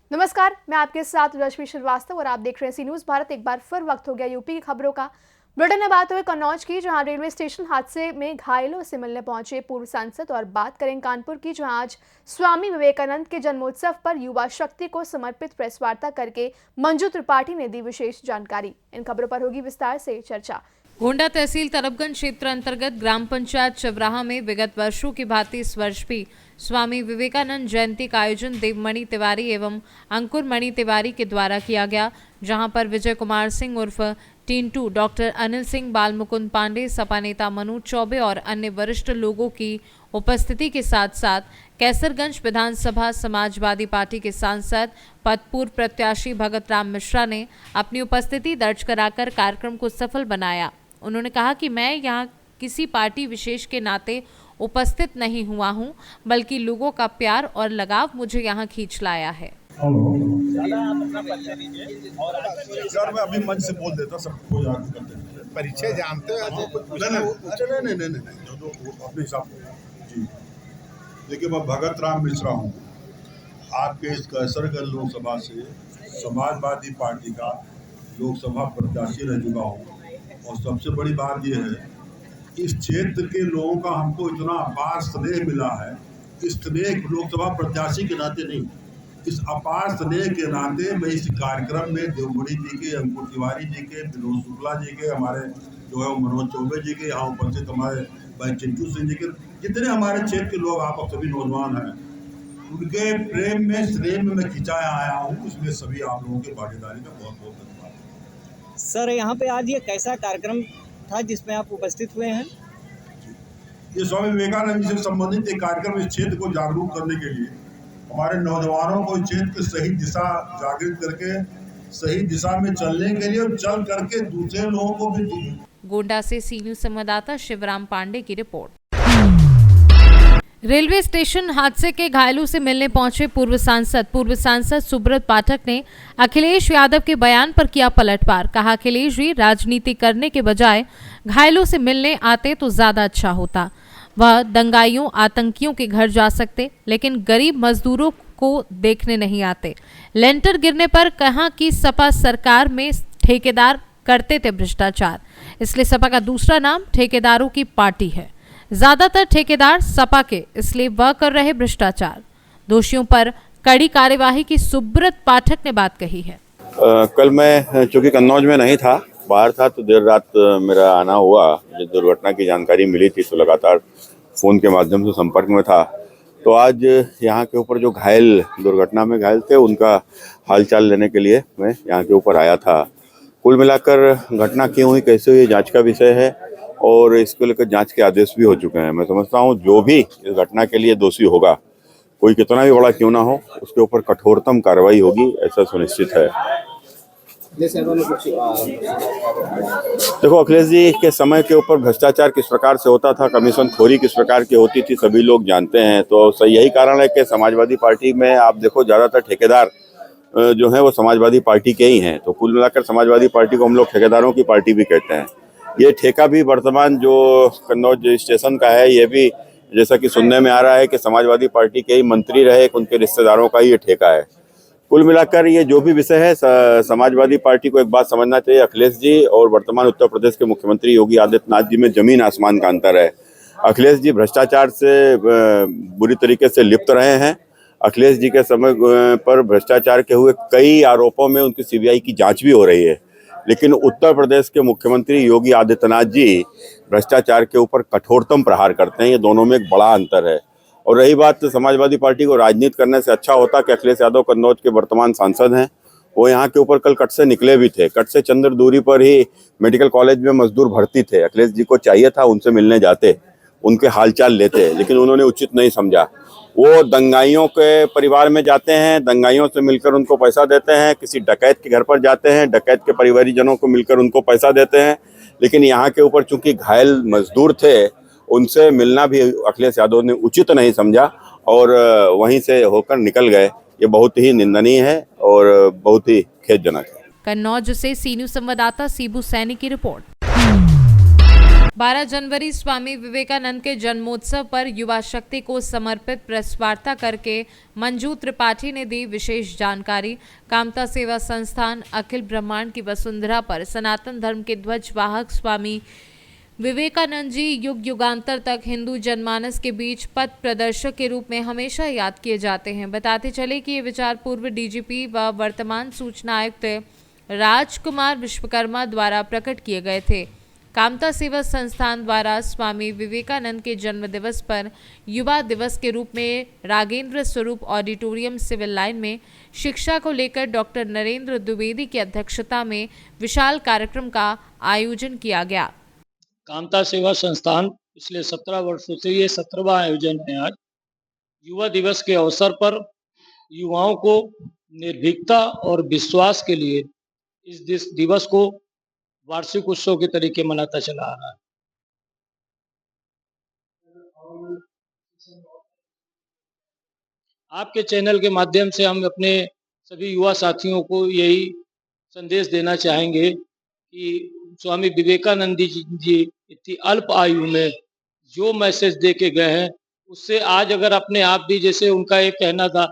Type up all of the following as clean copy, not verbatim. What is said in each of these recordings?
नमस्कार, मैं आपके साथ रश्मि श्रीवास्तव और आप देख रहे हैं सी न्यूज भारत। एक बार फिर वक्त हो गया यूपी की खबरों का। बुलेटिन में बात हुई कन्नौज की, जहां रेलवे स्टेशन हादसे में घायलों से मिलने पहुंचे पूर्व सांसद। और बात करें कानपुर की, जहां आज स्वामी विवेकानंद के जन्मोत्सव पर युवा शक्ति को समर्पित प्रेस वार्ता करके मंजू त्रिपाठी ने दी विशेष जानकारी। इन खबरों पर होगी विस्तार से चर्चा। गोंडा तहसील तरफगंज क्षेत्र अंतर्गत ग्राम पंचायत चवराहा में विगत वर्षों की भांति इस वर्ष भी स्वामी विवेकानंद जयंती का आयोजन देवमणि तिवारी एवं अंकुर मणि तिवारी के द्वारा किया गया, जहां पर विजय कुमार सिंह उर्फ टिंटू, डॉक्टर अनिल सिंह, बालमुकुंद पांडे, सपा नेता मनोज चौबे और अन्य वरिष्ठ लोगों की उपस्थिति के साथ साथ कैसरगंज विधानसभा समाजवादी पार्टी के सांसद पद पूर्व प्रत्याशी भगत राम मिश्रा ने अपनी उपस्थिति दर्ज कराकर कार्यक्रम को सफल बनाया। उन्होंने कहा कि मैं यहाँ किसी पार्टी विशेष के नाते उपस्थित नहीं हुआ हूँ, बल्कि लोगों का प्यार और लगाव मुझे यहाँ खींच लाया है। सर मैं अभी मंच से बोल देता, सबको याद कर देते। परिचय जानते हो? नहीं, जो अपने हिसाब जी। देखिए, मैं भगत राम मिश्रा हूँ। आपके इस कैसरगंज लोकसभा से समाजवादी पार्टी का लोकसभा प्रत्याशी रह चुका हूँ। और सबसे बड़ी बात यह है, इस क्षेत्र के लोगों का हमको इतना अपार स्नेह मिला है। इस स्नेह लोकसभा प्रत्याशी के नाते नहीं, इस अपार स्नेह के नाते मैं इस कार्यक्रम में देवमणि जी के, अंकुर तिवारी जी के, विनोद शुक्ला जी के, हमारे जो है मनोज चौबे जी के, यहाँ उपस्थित हमारे भाई चिंटू सिंह जी के, जितने हमारे क्षेत्र के लोग आप सभी नौजवान हैं, उनके प्रेम में स्नेह में मैं खिंचा आया हूँ। इसमें सभी आप लोगों की भागीदारी का बहुत बहुत धन्यवाद। सर, यहाँ पे आज ये कैसा कार्यक्रम था जिसमें आप उपस्थित हुए हैं? ये स्वामी विवेकानंद जी से संबंधित एक कार्यक्रम, इस क्षेत्र को जागरूक करने के लिए, हमारे नौजवानों को इस क्षेत्र की सही दिशा जागृत करके सही दिशा में चलने के लिए और चल करके दूसरे लोगों को भी। गोंडा से सी न्यूज संवाददाता शिवराम पांडे की रिपोर्ट। रेलवे स्टेशन हादसे के घायलों से मिलने पहुंचे पूर्व सांसद सुब्रत पाठक ने अखिलेश यादव के बयान पर किया पलटवार। कहा, अखिलेश जी राजनीति करने के बजाय घायलों से मिलने आते तो ज्यादा अच्छा होता। वह दंगाइयों आतंकियों के घर जा सकते, लेकिन गरीब मजदूरों को देखने नहीं आते। लेंटर गिरने पर कहा कि सपा सरकार में ठेकेदार करते थे भ्रष्टाचार, इसलिए सपा का दूसरा नाम ठेकेदारों की पार्टी है। ज्यादातर ठेकेदार सपा के, इसलिए वह कर रहे भ्रष्टाचार। दोषियों पर कड़ी कार्यवाही की सुब्रत पाठक ने बात कही है। कल मैं चूंकि कन्नौज में नहीं था, बाहर था, तो देर रात मेरा आना हुआ। जब दुर्घटना की जानकारी मिली थी तो लगातार फ़ोन के माध्यम से संपर्क में था। तो आज यहाँ के ऊपर जो घायल, दुर्घटना में घायल थे, उनका हालचाल लेने के लिए मैं यहाँ के ऊपर आया था। कुल मिलाकर घटना क्यों हुई, कैसे हुई, जांच का विषय है और इसको लेकर जांच के आदेश भी हो चुके हैं। मैं समझता हूँ जो भी इस घटना के लिए दोषी होगा, कोई कितना भी बड़ा क्यों ना हो, उसके ऊपर कठोरतम कार्रवाई होगी, ऐसा सुनिश्चित है। देखो, अखिलेश जी के समय के ऊपर भ्रष्टाचार किस प्रकार से होता था, कमीशन खोरी किस प्रकार की होती थी, सभी लोग जानते हैं। तो यही कारण है कि समाजवादी पार्टी में आप देखो ज़्यादातर ठेकेदार जो है वो समाजवादी पार्टी के ही हैं। तो कुल मिलाकर समाजवादी पार्टी को हम लोग ठेकेदारों की पार्टी भी कहते हैं। ये ठेका भी वर्तमान जो कन्नौज स्टेशन का है, ये भी जैसा कि सुनने में आ रहा है कि समाजवादी पार्टी के ही मंत्री रहे, उनके रिश्तेदारों का ही ये ठेका है। कुल मिलाकर ये जो भी विषय है, समाजवादी पार्टी को एक बात समझना चाहिए, अखिलेश जी और वर्तमान उत्तर प्रदेश के मुख्यमंत्री योगी आदित्यनाथ जी में जमीन आसमान का अंतर है। अखिलेश जी भ्रष्टाचार से बुरी तरीके से लिप्त रहे हैं। अखिलेश जी के समय पर भ्रष्टाचार के हुए कई आरोपों में उनकी सीबीआई की जांच भी हो रही है, लेकिन उत्तर प्रदेश के मुख्यमंत्री योगी आदित्यनाथ जी भ्रष्टाचार के ऊपर कठोरतम प्रहार करते हैं। ये दोनों में एक बड़ा अंतर है। और रही बात समाजवादी पार्टी को राजनीति करने से अच्छा होता कि अखिलेश यादव कन्नौज के वर्तमान सांसद हैं, वो यहाँ के ऊपर कल कट से निकले भी थे। कट से चंद्र दूरी पर ही मेडिकल कॉलेज में मजदूर भर्ती थे। अखिलेश जी को चाहिए था उनसे मिलने जाते, उनके हालचाल लेते, लेकिन उन्होंने उचित नहीं समझा। वो दंगाइयों के परिवार में जाते हैं, दंगाइयों से मिलकर उनको पैसा देते हैं, किसी डकैत के घर पर जाते हैं, डकैत के परिवारीजनों को मिलकर उनको पैसा देते हैं। लेकिन यहाँ के ऊपर चूंकि घायल मजदूर थे, उनसे मिलना भी अखिलेश यादव ने उचित नहीं समझा और वहीं से होकर निकल गए। ये बहुत ही निंदनीय है और बहुत ही खेदजनक है। कन्नौज से सी न्यूज संवाददाता सीबू सैनी की रिपोर्ट। 12 जनवरी स्वामी विवेकानंद के जन्मोत्सव पर युवा शक्ति को समर्पित प्रेस वार्ता करके मंजू त्रिपाठी ने दी विशेष जानकारी। कामता सेवा संस्थान अखिल ब्रह्मांड की वसुंधरा पर सनातन धर्म के ध्वज वाहक स्वामी विवेकानंद जी युग युगांतर तक हिंदू जनमानस के बीच पथ प्रदर्शक के रूप में हमेशा याद किए जाते हैं। बताते चले कि ये विचार पूर्व डीजीपी व वर्तमान सूचना आयुक्त राजकुमार विश्वकर्मा द्वारा प्रकट किए गए थे। कामता सेवा संस्थान द्वारा स्वामी विवेकानंद के जन्म दिवस पर युवा दिवस के रूप में रागेंद्र स्वरूप ऑडिटोरियम सिविल लाइन में शिक्षा को लेकर डॉक्टर नरेंद्र द्विवेदी की अध्यक्षता में विशाल कार्यक्रम का आयोजन किया गया। कामता सेवा संस्थान पिछले 17 वर्षों से ये 17वां आयोजन है। आज युवा दिवस के अवसर पर युवाओं को निर्भीकता और विश्वास के लिए इस दिवस को वार्षिक उत्सव के तरीके मनाता चला आ रहा है। आपके चैनल के माध्यम से हम अपने सभी युवा साथियों को यही संदेश देना चाहेंगे कि स्वामी विवेकानंद जी इतनी अल्प आयु में जो मैसेज दे के गए हैं, उससे आज अगर अपने आप भी, जैसे उनका एक कहना था,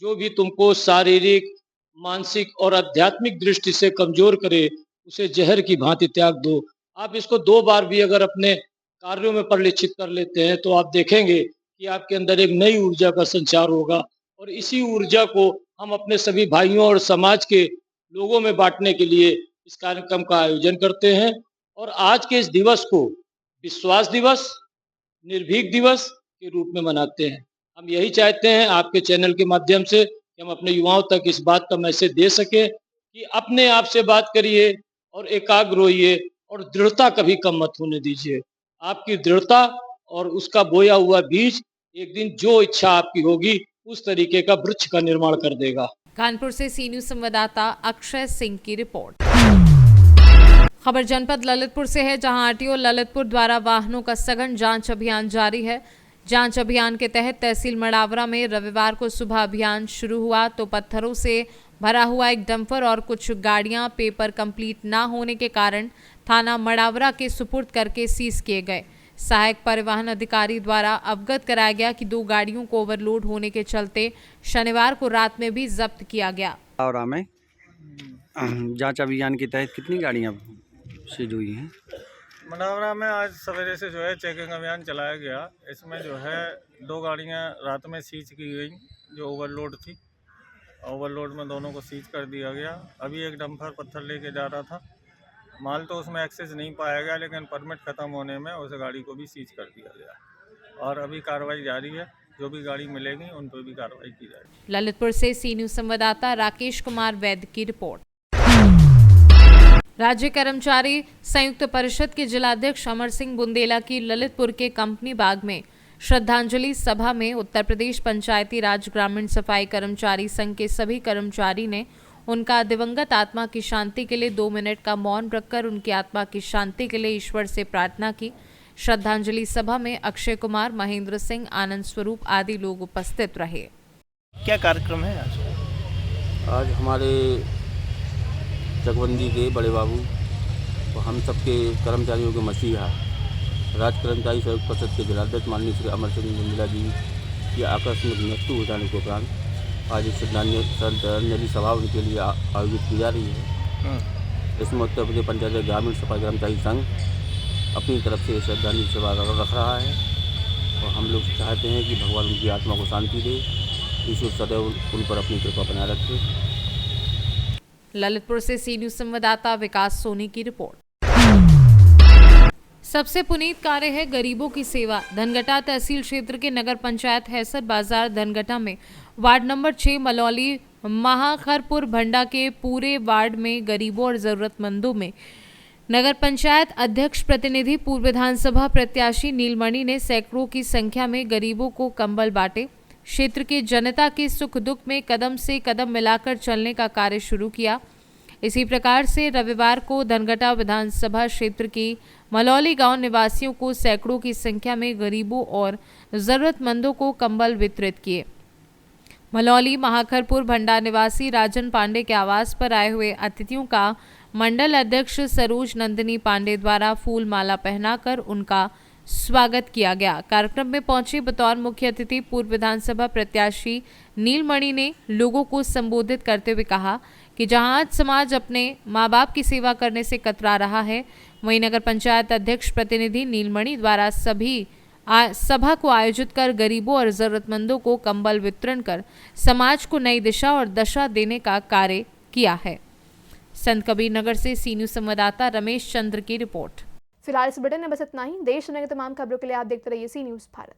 जो भी तुमको शारीरिक, मानसिक और आध्यात्मिक दृष्टि से कमजोर करे उसे जहर की भांति त्याग दो। आप इसको 2 बार भी अगर अपने कार्यों में परिलक्षित कर लेते हैं तो आप देखेंगे कि आपके अंदर एक नई ऊर्जा का संचार होगा और इसी ऊर्जा को हम अपने सभी भाइयों और समाज के लोगों में बांटने के लिए इस कार्यक्रम का आयोजन करते हैं। और आज के इस दिवस को विश्वास दिवस, निर्भीक दिवस के रूप में मनाते हैं। हम यही चाहते हैं आपके चैनल के माध्यम से कि हम अपने युवाओं तक इस बात का मैसेज दे सके कि अपने आप से बात करिए और एकाग्र होइए और दृढ़ता कभी कम मत होने दीजिए। आपकी दृढ़ता और उसका बोया हुआ बीज एक दिन जो इच्छा आपकी होगी उस तरीके का वृक्ष का निर्माण कर देगा। कानपुर से सी न्यूज संवाददाता अक्षय सिंह की रिपोर्ट। खबर जनपद ललितपुर से है, जहां आरटीओ ललितपुर द्वारा वाहनों का सघन जांच अभियान जारी है। जांच अभियान के तहत तहसील मड़ावरा में रविवार को सुबह अभियान शुरू हुआ तो पत्थरों से भरा हुआ एक डंपर और कुछ गाड़ियां पेपर कंप्लीट ना होने के कारण थाना मड़ावरा के सुपुर्द करके सीज किए गए। सहायक परिवहन अधिकारी द्वारा अवगत कराया गया कि 2 गाड़ियों को ओवरलोड होने के चलते शनिवार को रात में भी जब्त किया गया। मड़ावरा में जांच अभियान के तहत कितनी गाड़ियां सीज हुई हैं? मड़ावरा में आज सवेरे से जो है चेकिंग अभियान चलाया गया। इसमें जो है 2 गाड़ियां रात में सीज की गई जो ओवरलोड थी। ओवरलोड में दोनों को सीज कर दिया गया। अभी एक डंपर पत्थर लेके जा रहा था, माल तो उसमें एक्सेस नहीं पाया गया, लेकिन परमिट ख़त्म होने में उस गाड़ी को भी सीज कर दिया गया और अभी कार्रवाई जारी है। जो भी गाड़ी मिलेगी उन पर भी कार्रवाई की जाएगी। ललितपुर से सी न्यूज संवाददाता राकेश कुमार वैद्य की रिपोर्ट। राज्य कर्मचारी संयुक्त परिषद के जिलाध्यक्ष अमर सिंह बुंदेला की ललितपुर के कंपनी बाग में श्रद्धांजलि सभा में उत्तर प्रदेश पंचायती राज ग्रामीण सफाई कर्मचारी संघ के सभी कर्मचारी ने उनका दिवंगत आत्मा की शांति के लिए 2 मिनट का मौन रखकर उनकी आत्मा की शांति के लिए ईश्वर से प्रार्थना की। श्रद्धांजलि सभा में अक्षय कुमार, महेंद्र सिंह, आनंद स्वरूप आदि लोग उपस्थित रहे। क्या कार्यक्रम है आज? आज हमारे जगबंदी के बड़े बाबू और हम सबके कर्मचारियों के मसीहा राज्य कर्मचारी संयुक्त परिषद के जिलाध्यक्ष माननीय श्री अमर सिंह बुंदेला जी की आकस्मिक मृत्यु हो जाने के उपरांत आज श्रद्धांजलि सभा उनके लिए आयोजित की जा रही है। इसमें उत्तर प्रदेश पंचायत ग्रामीण सफाई कर्मचारी संघ अपनी तरफ से श्रद्धांजलि सभा रख रहा है और हम लोग चाहते हैं कि भगवान उनकी आत्मा को शांति दे, ईश्वर सदैव उन पर अपनी कृपा बनाए रखे। ललितपुर से सी न्यूज संवाददाता विकास सोनी की रिपोर्ट। सबसे पुनीत कार्य है गरीबों की सेवा। धनगटा तहसील क्षेत्र के नगर पंचायत हैसर बाजार धनगटा में वार्ड नंबर 6 मलौली महाखरपुर भंडा के पूरे वार्ड में गरीबों और जरूरतमंदों में नगर पंचायत अध्यक्ष प्रतिनिधि पूर्व विधानसभा प्रत्याशी नीलमणि ने सैकड़ों की संख्या में गरीबों को कंबल बांटे। क्षेत्र की जनता के सुख दुख में कदम से कदम मिलाकर चलने का कार्य शुरू किया। इसी प्रकार से रविवार को धनगटा विधानसभा क्षेत्र की मलौली गांव निवासियों को सैकड़ों की संख्या में गरीबों और जरूरतमंदों को कंबल वितरित किए। मलौली महाखरपुर भंडा निवासी राजन पांडे के आवास पर आए हुए अतिथियों का मंडल अध्यक्ष सरोज नंदिनी पांडे द्वारा फूल माला पहनाकर उनका स्वागत किया गया। कार्यक्रम में पहुंचे बतौर मुख्य अतिथि पूर्व विधानसभा प्रत्याशी नीलमणि ने लोगों को संबोधित करते हुए कहा कि जहां आज समाज अपने मां बाप की सेवा करने से कतरा रहा है, वहीं नगर पंचायत अध्यक्ष प्रतिनिधि नीलमणि द्वारा सभा को आयोजित कर गरीबों और जरूरतमंदों को कंबल वितरण कर समाज को नई दिशा और दशा देने का कार्य किया है। संत कबीर नगर से सी न्यूज संवाददाता रमेश चंद्र की रिपोर्ट। फिलहाल इस बुलेटिन में बस इतना ही। देश दुनिया की तमाम खबरों के लिए आप देखते रहिए सी न्यूज भारत।